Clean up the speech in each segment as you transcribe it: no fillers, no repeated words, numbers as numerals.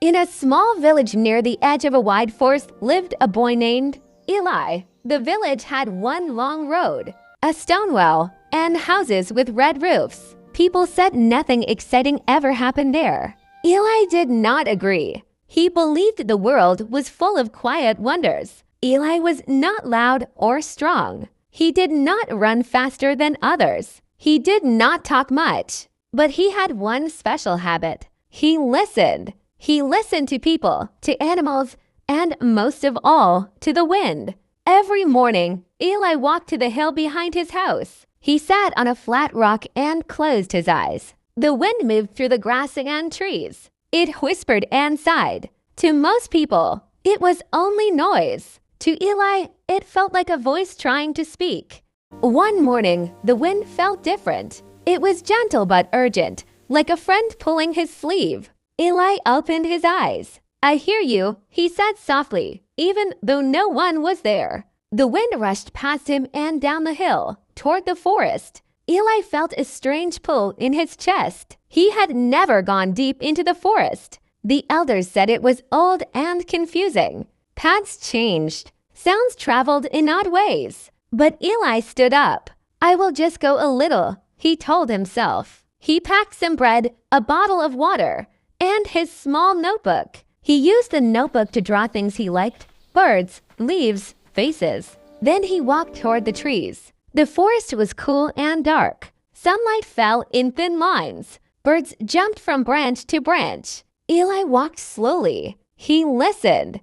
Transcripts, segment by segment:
In a small village near the edge of a wide forest lived a boy named Eli. The village had one long road, a stone wall, and houses with red roofs. People said nothing exciting ever happened there. Eli did not agree. He believed the world was full of quiet wonders. Eli was not loud or strong. He did not run faster than others. He did not talk much. But he had one special habit. He listened. He listened to people, to animals, and most of all, to the wind. Every morning, Eli walked to the hill behind his house. He sat on a flat rock and closed his eyes. The wind moved through the grass and trees. It whispered and sighed. To most people, it was only noise. To Eli, it felt like a voice trying to speak. One morning, the wind felt different. It was gentle but urgent, like a friend pulling his sleeve. Eli opened his eyes. "I hear you," he said softly, even though no one was there. The wind rushed past him and down the hill, toward the forest. Eli felt a strange pull in his chest. He had never gone deep into the forest. The elders said it was old and confusing. Paths changed. Sounds traveled in odd ways. But Eli stood up. "I will just go a little," he told himself. He packed some bread, a bottle of water, and his small notebook. He used the notebook to draw things he liked: birds, leaves, faces. Then he walked toward the trees. The forest was cool and dark. Sunlight fell in thin lines. Birds jumped from branch to branch. Eli walked slowly. He listened.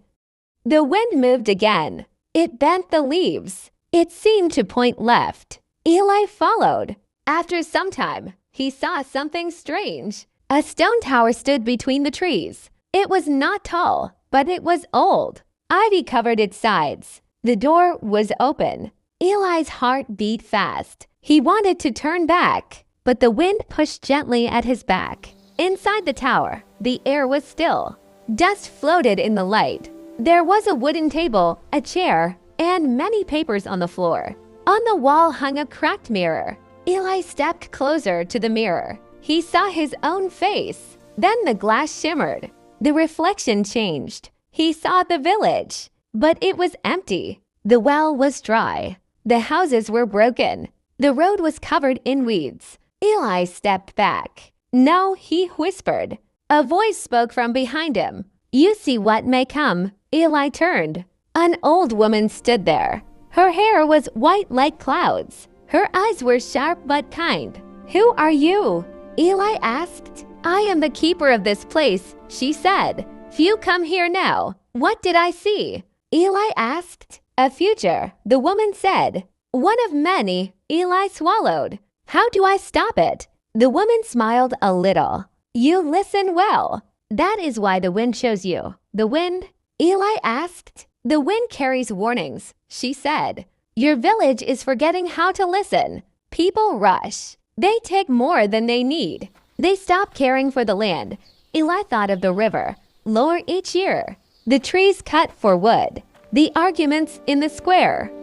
The wind moved again. It bent the leaves. It seemed to point left. Eli followed. After some time, he saw something strange. A stone tower stood between the trees. It was not tall, but it was old. Ivy covered its sides. The door was open. Eli's heart beat fast. He wanted to turn back, but the wind pushed gently at his back. Inside the tower, the air was still. Dust floated in the light. There was a wooden table, a chair, and many papers on the floor. On the wall hung a cracked mirror. Eli stepped closer to the mirror. He saw his own face. Then the glass shimmered. The reflection changed. He saw the village, but it was empty. The well was dry. The houses were broken. The road was covered in weeds. Eli stepped back. "No," he whispered. A voice spoke from behind him. "You see what may come." Eli turned. An old woman stood there. Her hair was white like clouds. Her eyes were sharp but kind. "Who are you?" Eli asked. "I am the keeper of this place," she said. "Few come here now. What did I see?" Eli asked. "A future," the woman said. "One of many," Eli swallowed. "How do I stop it?" The woman smiled a little. "You listen well. That is why the wind chose you." "The wind?" Eli asked. "The wind carries warnings," she said. "Your village is forgetting how to listen. People rush. They take more than they need. They stop caring for the land." Eli thought of the river, lower each year. The trees cut for wood. The arguments in the square.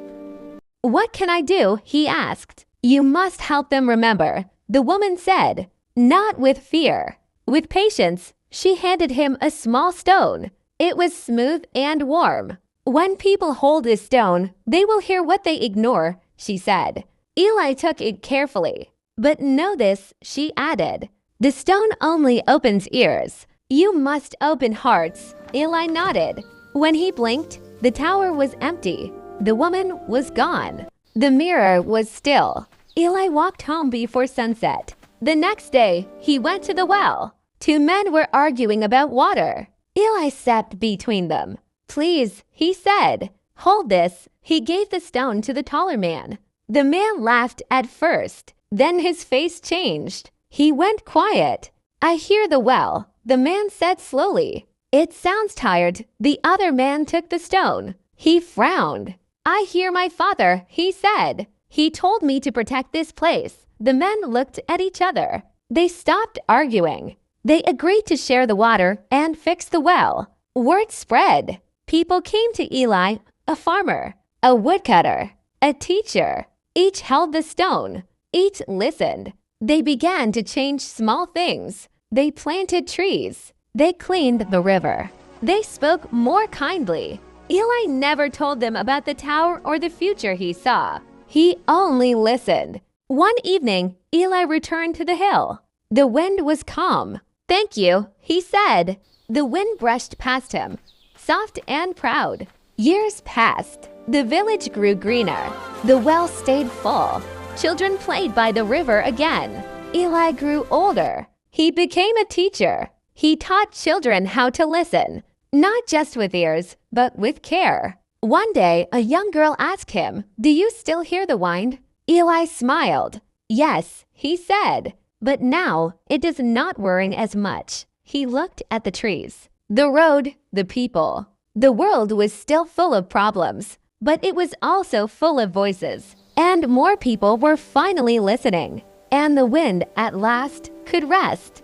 "What can I do?" he asked. "You must help them remember," the woman said. "Not with fear. With patience." She handed him a small stone. It was smooth and warm. "When people hold this stone, they will hear what they ignore," she said. Eli took it carefully. "But know this," she added. "The stone only opens ears. You must open hearts." Eli nodded. When he blinked, the tower was empty. The woman was gone. The mirror was still. Eli walked home before sunset. The next day, he went to the well. Two men were arguing about water. Eli stepped between them. "Please," he said. "Hold this." He gave the stone to the taller man. The man laughed at first. Then his face changed. He went quiet. "I hear the well," the man said slowly. "It sounds tired." The other man took the stone. He frowned. "I hear my father," he said. "He told me to protect this place." The men looked at each other. They stopped arguing. They agreed to share the water and fix the well. Word spread. People came to Eli, a farmer, a woodcutter, a teacher. Each held the stone. Each listened. They began to change small things. They planted trees. They cleaned the river. They spoke more kindly. Eli never told them about the tower or the future he saw. He only listened. One evening, Eli returned to the hill. The wind was calm. "Thank you," he said. The wind brushed past him, soft and proud. Years passed. The village grew greener. The well stayed full. Children played by the river again. Eli grew older. He became a teacher. He taught children how to listen, not just with ears, but with care. One day, a young girl asked him, "Do you still hear the wind?" Eli smiled. "Yes," he said. But now, it does not worry as much. He looked at the trees, the road, the people. The world was still full of problems, but it was also full of voices. And more people were finally listening. And the wind, at last, could rest.